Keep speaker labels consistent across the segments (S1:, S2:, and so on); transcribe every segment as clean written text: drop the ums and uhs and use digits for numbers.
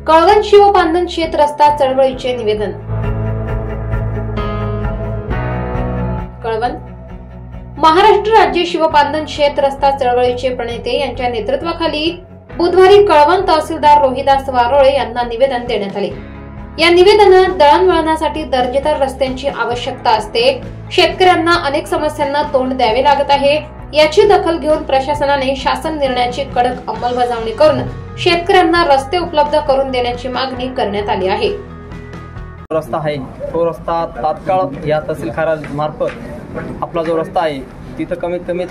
S1: कळवण शिवपांधन शेत रस्ता चळवळीचे निवेदन। कळवण महाराष्ट्र राज्य शिवपांधन शेत रस्ता चळवळीचे प्रणेते यांच्या नेतृत्वाखाली बुधवारी कळवण तहसीलदार रोहिदास वारोळे यांना निवेदन देण्यात आले। या निवेदनात दळणवळणासाठी दर्जेदार रस्त्यांची आवश्यकता असते। शेतकऱ्यांना अनेक समस्यांना तोंड द्यावे लागत आहे। याची दखल घेऊन प्रशासनाने शासन निर्णयाची कडक अंमलबजावणी करून शेतकऱ्यांना रस्ते उपलब्ध करून देण्याची मागणी करण्यात आली आहे।
S2: रस्ता आहे तो रस्ता तात्काळ या तहसील कार्यालयामार्फत आपला जो रस्ता आहे तिथं कमीत कमी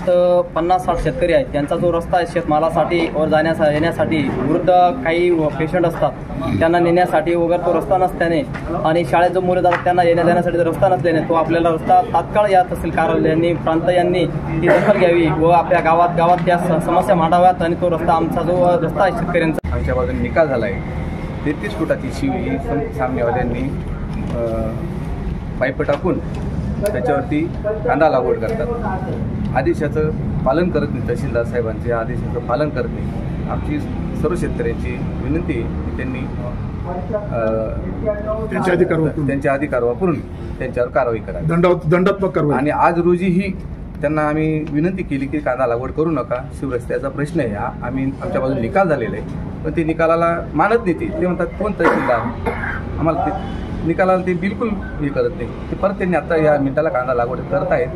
S2: 50-60 शेतकरी आहेत। त्यांचा जो रस्ता आहे शेतमालासाठी वर येण्यासाठी वृद्ध काही पेशंट असतात त्यांना नेण्यासाठी वगैरे तो रस्ता नसल्याने आणि शाळेत जो मुलं जातात त्यांना येण्या जाण्यासाठी रस्ता नसल्याने तो आपल्याला रस्ता तात्काळ या तहसील कार्यालयांनी प्रांत यांनी ती दखल घ्यावी व आपल्या गावात त्या समस्या मांडाव्यात आणि तो रस्ता आमचा जो रस्ता आहे शेतकऱ्यांचा
S3: आमच्या बाजूने निकाल झाला आहे। 33 फुटाची शिवी सामनेवाल्यांनी पाईप टाकून त्याच्यावरती कांदा लागवड करतात। आदेशाचं पालन करत नाही, तहसीलदार साहेबांच्या आदेशाचं पालन करत नाही। आमची सर्व शेतकऱ्यांची विनंती की त्यांनी त्यांचे अधिकार वापरून त्यांच्यावर कारवाई करा,
S4: दंडात्मक कारवाई।
S3: आणि आज रोजीही त्यांना आम्ही विनंती केली की कांदा लागवड करू नका, शिवरस्त्याचा प्रश्न आहे हा, आम्ही आमच्या बाजूने निकाल झालेला आहे, पण ते निकालाला मानत नाही। ते म्हणतात कोण तहसीलदार, आम्हाला ते निकालाला ते बिलकुल हे करत नाही। ते परत त्यांनी आता या मिनिटाला कांदा लागवड करत आहेत,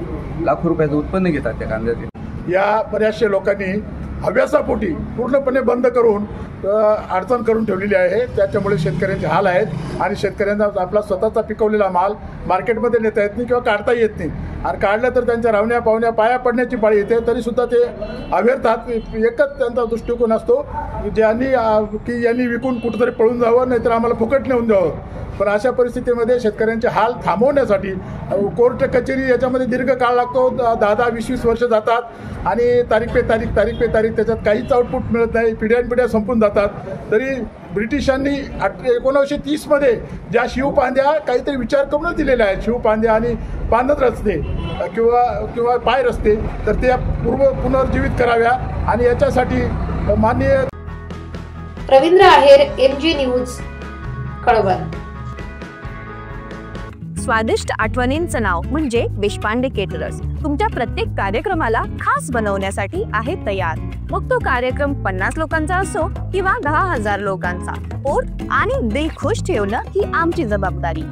S3: लाखो रुपयाचं उत्पन्न घेतात त्या कांद्याचे।
S4: या बऱ्याचशा लोकांनी हव्यासापोटी पूर्णपणे बंद करून अडचण करून ठेवलेली आहे। त्याच्यामुळे शेतकऱ्यांचे हाल आहेत आणि शेतकऱ्यांना आपला स्वतःचा पिकवलेला माल मार्केटमध्ये नेता येत नाही किंवा काढता येत नाही, आणि काढलं तर त्यांच्या रावण्या पावण्या पाया पडण्याची पाळी येते, तरीसुद्धा ते अव्यर्थात। एकच त्यांचा दृष्टिकोन असतो की यांनी विकून कुठंतरी पळून जावं, नाहीतर आम्हाला फुकट नेऊन द्यावं। पण अशा परिस्थितीमध्ये शेतकऱ्यांचे हाल थांबवण्यासाठी कोर्ट कचेरी याच्यामध्ये दीर्घ काळ लागतो, 10-20 वर्ष जातात आणि तारीख पे तारीख त्याच्यात काहीच आउटपुट मिळत नाही, पिढ्यानपिढ्या संपून जातात। तरी ब्रिटिशांनी 1930मध्ये ज्या शिवपांद्या काहीतरी विचार करूनच दिलेल्या आहेत, शिवपांद्या आणि पांदत रस्ते किंवा पाय रस्ते, तर त्या पुनर्जीवित कराव्या आणि याच्यासाठी माननीय
S1: रवींद्र आहेर, MG न्यूज, कळवण।
S5: स्वादिष्ट आठवणींचं नाव म्हणजे देशपांडे केटरर्स तुमच्या प्रत्येक कार्यक्रमाला खास बनवण्यासाठी आहे तयार। मग तो कार्यक्रम 50 लोकांचा असो किंवा 10,000 लोकांचा, पोट आणि दिल खुश ठेवणं ही आमची जबाबदारी।